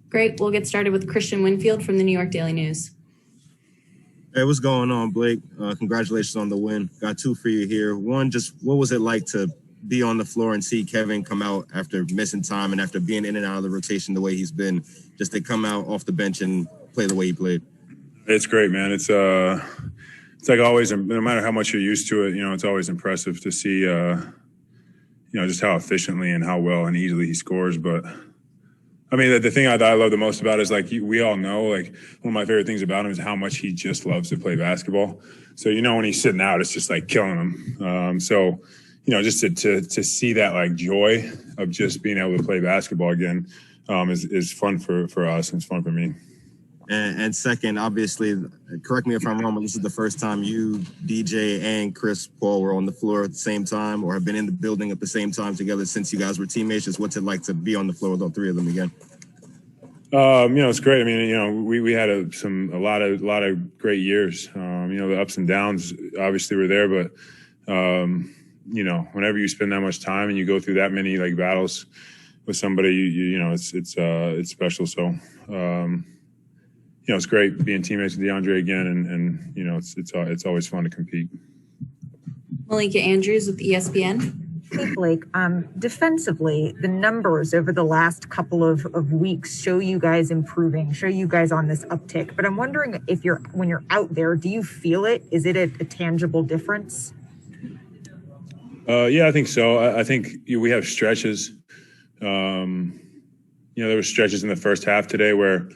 Great. We'll get started with Christian Winfield from the New York Daily News. Hey, what's going on, Blake? Congratulations on the win. Got two for you here. One, just what was it like to be on the floor and see Kevin come out after missing time and after being in and out of the rotation the way he's been, just to come out off the bench and play the way he played? It's great, man. It's like always, no matter how much you're used to it, it's always impressive to see, just how efficiently and how well and easily he scores. But I mean, the thing that I love the most about it is, like, we all know, like, one of my favorite things about him is how much he just loves to play basketball. So, when he's sitting out, it's just like killing him. Just to see that, like, joy of just being able to play basketball again is fun for us, and it's fun for me. And second, obviously, correct me if I'm wrong, but this is the first time you, DJ, and Chris Paul were on the floor at the same time or have been in the building at the same time together since you guys were teammates. Just what's it like to be on the floor with all three of them again? It's great. I mean, we had a lot of great years. The ups and downs obviously were there, but whenever you spend that much time and you go through that many, like, battles with somebody, it's special. So. It's great being teammates with DeAndre again, and it's always fun to compete. Malika Andrews with ESPN. Hey, Blake, defensively, the numbers over the last couple of weeks show you guys improving, show you guys on this uptick. But I'm wondering if when you're out there, do you feel it? Is it a tangible difference? Yeah, I think so. I think we have stretches. There were stretches in the first half today where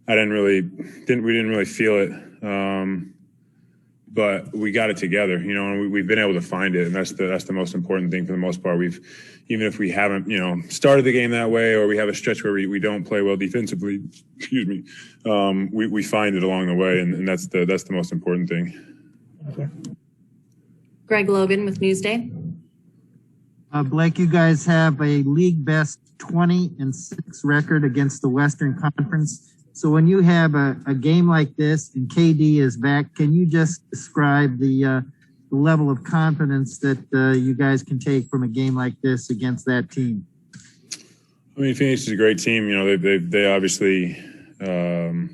we didn't really feel it, but we got it together, and we've been able to find it, and that's the most important thing for the most part. Even if we haven't, started the game that way, or we have a stretch where we don't play well defensively, we find it along the way, and that's the most important thing. Okay. Greg Logan with Newsday. Blake, you guys have a league best 20-6 record against the Western Conference. So when you have a game like this and KD is back, can you just describe the level of confidence that you guys can take from a game like this against that team? I mean, Phoenix is a great team. They obviously, have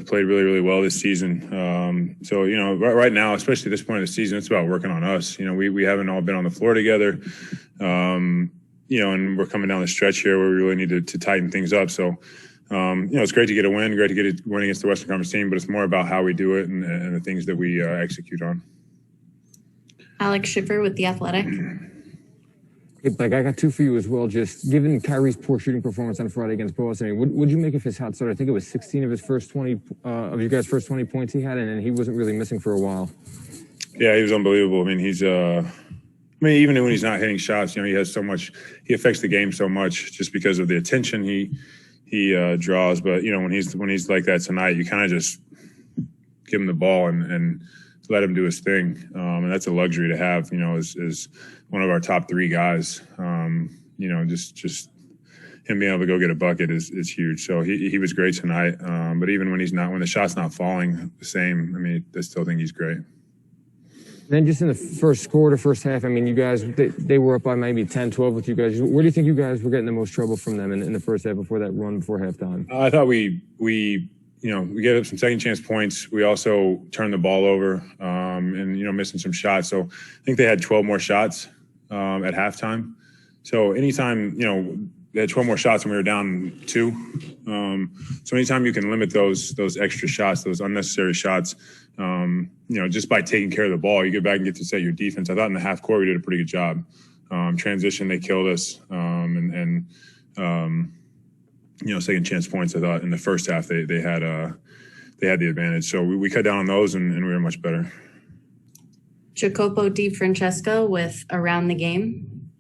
played really, really well this season. Right now, especially at this point of the season, it's about working on us. We haven't all been on the floor together. And we're coming down the stretch here where we really need to tighten things up. So, it's great to get a win, great to get a win against the Western Conference team, but it's more about how we do it and the things that we execute on. Alex Schiffer with The Athletic. Hey, Blake, I got two for you as well. Just given Kyrie's poor shooting performance on Friday against Boston, what'd you make of his hot start? I think it was 16 of his first 20 of you guys' first 20 points he had, and he wasn't really missing for a while. Yeah, he was unbelievable. I mean, even when he's not hitting shots, he has so much. He affects the game so much just because of the attention he draws. But when he's like that tonight, you kind of just give him the ball and let him do his thing. And that's a luxury to have. As one of our top three guys. Just him being able to go get a bucket is huge. So he was great tonight. But even when the shot's not falling the same, I still think he's great. Then just in the first quarter, first half, you guys, they were up by maybe 10, 12 with you guys. Where do you think you guys were getting the most trouble from them in the first half before that run before halftime? I thought we gave up some second chance points. We also turned the ball over and missing some shots. So I think they had 12 more shots at halftime. So anytime, they had 12 more shots and we were down 2. So anytime you can limit those extra shots, those unnecessary shots, just by taking care of the ball, you get back and get to set your defense. I thought in the half court we did a pretty good job. Transition, they killed us. Second chance points, I thought in the first half they had the advantage. So we cut down on those and we were much better. Jacopo Di Francesco with Around the Game.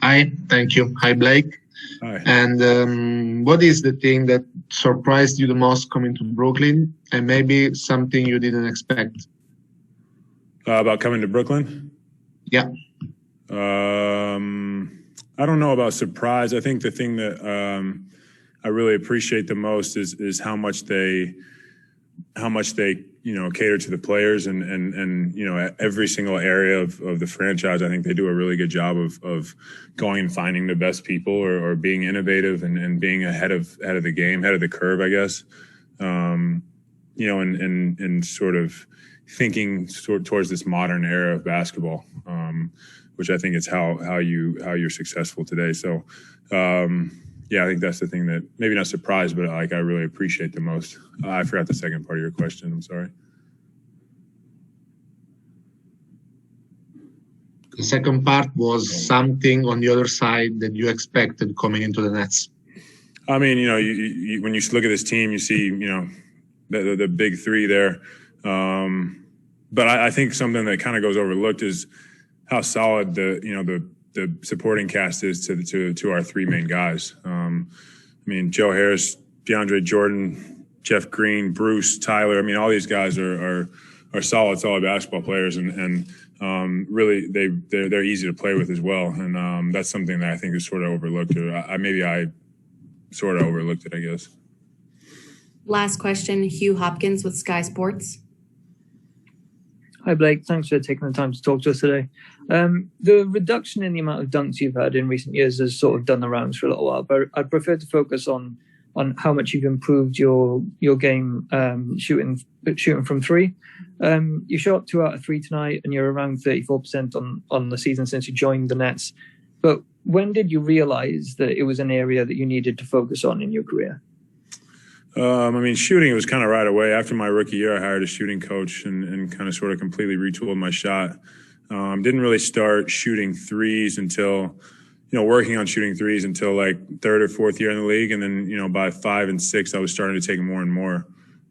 Hi, thank you. Hi, Blake. Hi. And what is the thing that surprised you the most coming to Brooklyn, and maybe something you didn't expect? About coming to Brooklyn? Yeah. I don't know about surprise. I think the thing that I really appreciate the most is how much they how much they, cater to the players and every single area of the franchise. I think they do a really good job of going and finding the best people or being innovative and being ahead of the game, ahead of the curve, I guess. And sort of thinking towards this modern era of basketball, which I think is how you're successful today. So, I think that's the thing that maybe not surprised, but I really appreciate the most. I forgot the second part of your question. I'm sorry. The second part was something on the other side that you expected coming into the Nets. I mean, you when you look at this team, you see, the big three there. But I think something that kind of goes overlooked is how solid the supporting cast is to our three main guys. Joe Harris, DeAndre Jordan, Jeff Green, Bruce, Tyler. All these guys are solid basketball players, and really they're easy to play with as well. And that's something that I think is sort of overlooked. I sort of overlooked it, I guess. Last question, Hugh Hopkins with Sky Sports. Hi, Blake. Thanks for taking the time to talk to us today. The reduction in the amount of dunks you've had in recent years has sort of done the rounds for a little while, but I'd prefer to focus on how much you've improved your game shooting from three. You shot 2 out of 3 tonight, and you're around 34% on the season since you joined the Nets. But when did you realize that it was an area that you needed to focus on in your career? Shooting was kind of right away. After my rookie year, I hired a shooting coach and kind of sort of completely retooled my shot. Didn't really start shooting threes until, working on shooting threes until like third or fourth year in the league. And then, by 5 and 6, I was starting to take more and more.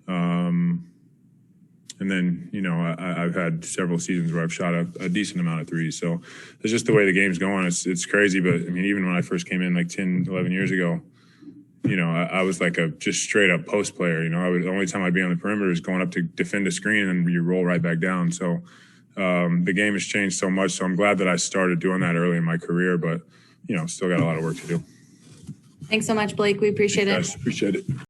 And then, I've had several seasons where I've shot a decent amount of threes. So it's just the way the game's going. It's crazy. But even when I first came in like 10, 11 years ago, I was like a just straight up post player. The only time I'd be on the perimeter is going up to defend a screen and you roll right back down. So the game has changed so much. So I'm glad that I started doing that early in my career, but, still got a lot of work to do. Thanks so much, Blake. We appreciate it. Appreciate it.